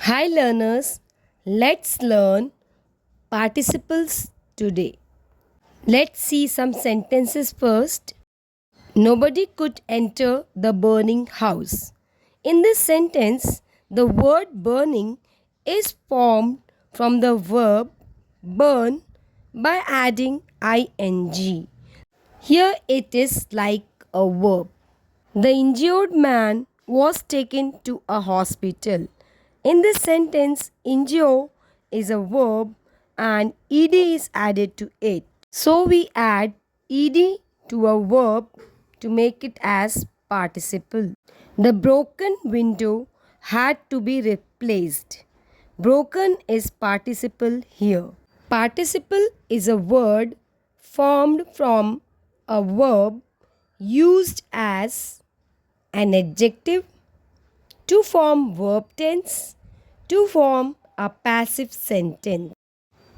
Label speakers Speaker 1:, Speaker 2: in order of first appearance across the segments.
Speaker 1: Hi learners, let's learn participles today. Let's see some sentences first. Nobody could enter the burning house. In this sentence, the word burning is formed from the verb burn by adding ing. Here it is like a verb. The injured man was taken to a hospital. In this sentence, injure is a verb and ed is added to it. So we add ed to a verb to make it as participle. The broken window had to be replaced. Broken is participle here. Participle is a word formed from a verb used as an adjective to form verb tense, to form a passive sentence.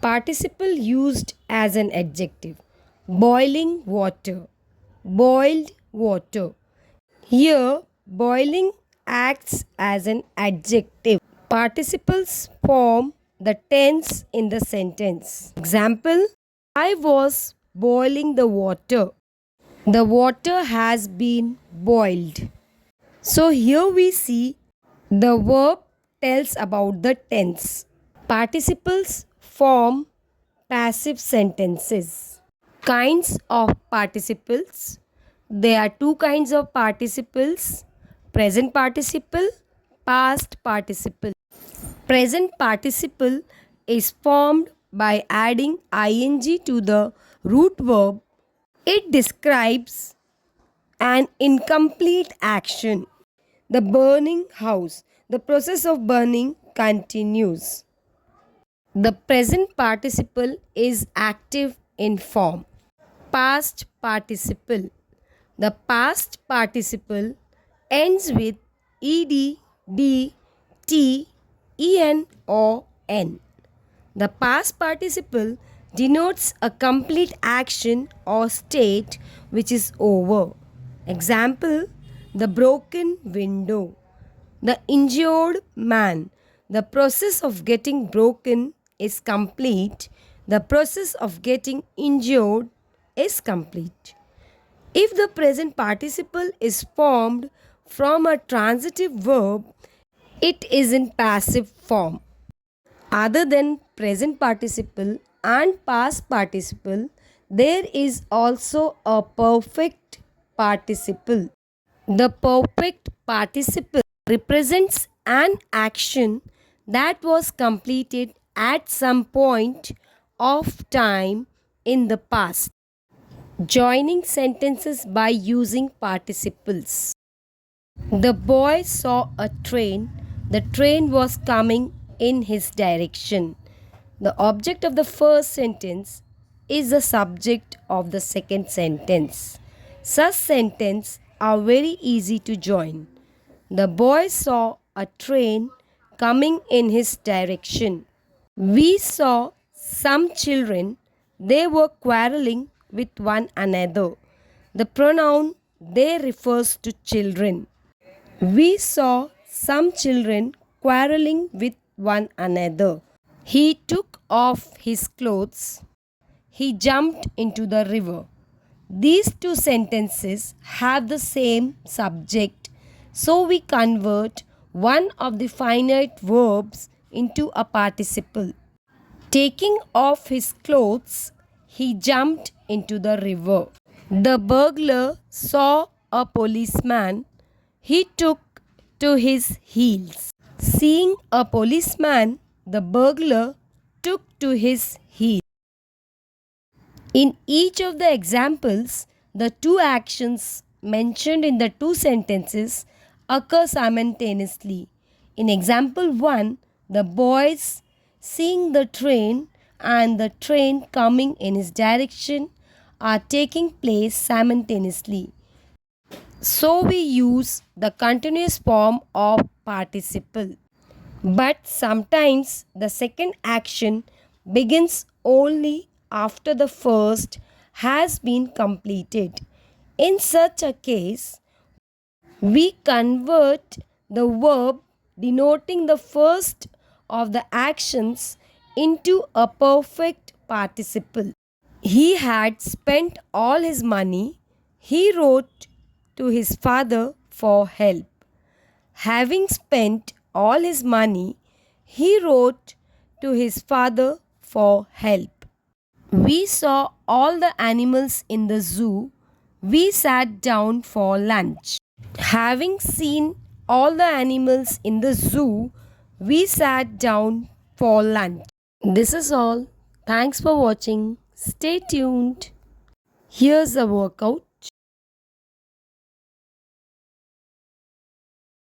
Speaker 1: Participle used as an adjective. Boiling water. Boiled water. Here, boiling acts as an adjective. Participles form the tense in the sentence. Example, I was boiling the water. The water has been boiled. So here we see the verb tells about the tense. Participles form passive sentences. Kinds of participles. There are two kinds of participles: present participle, past participle. Present participle is formed by adding ing to the root verb. It describes an incomplete action. The burning house. The process of burning continues. The present participle is active in form. Past participle. The past participle ends with ed, d, t, en or n. The past participle denotes a complete action or state which is over. Example, the broken window. The injured man. The process of getting broken is complete. The process of getting injured is complete. If the present participle is formed from a transitive verb, it is in passive form. Other than present participle and past participle, there is also a perfect participle. The perfect participle represents an action that was completed at some point of time in the past. Joining sentences by using participles. The boy saw a train. The train was coming in his direction. The object of the first sentence is the subject of the second sentence. Such sentences are very easy to join. The boy saw a train coming in his direction. We saw some children. They were quarreling with one another. The pronoun they refers to children. We saw some children quarreling with one another. He took off his clothes. He jumped into the river. These two sentences have the same subject, so we convert one of the finite verbs into a participle. Taking off his clothes, he jumped into the river. The burglar saw a policeman. He took to his heels. Seeing a policeman, the burglar took to his heels. In each of the examples, the two actions mentioned in the two sentences occur simultaneously. In example 1, the boys seeing the train and the train coming in his direction are taking place simultaneously. So we use the continuous form of participle. But sometimes the second action begins only after the first has been completed. In such a case, we convert the verb denoting the first of the actions into a perfect participle. He had spent all his money. He wrote to his father for help. Having spent all his money, he wrote to his father for help. We saw all the animals in the zoo. We sat down for lunch. Having seen all the animals in the zoo, we sat down for lunch. This is all. Thanks for watching. Stay tuned. Here's a workout.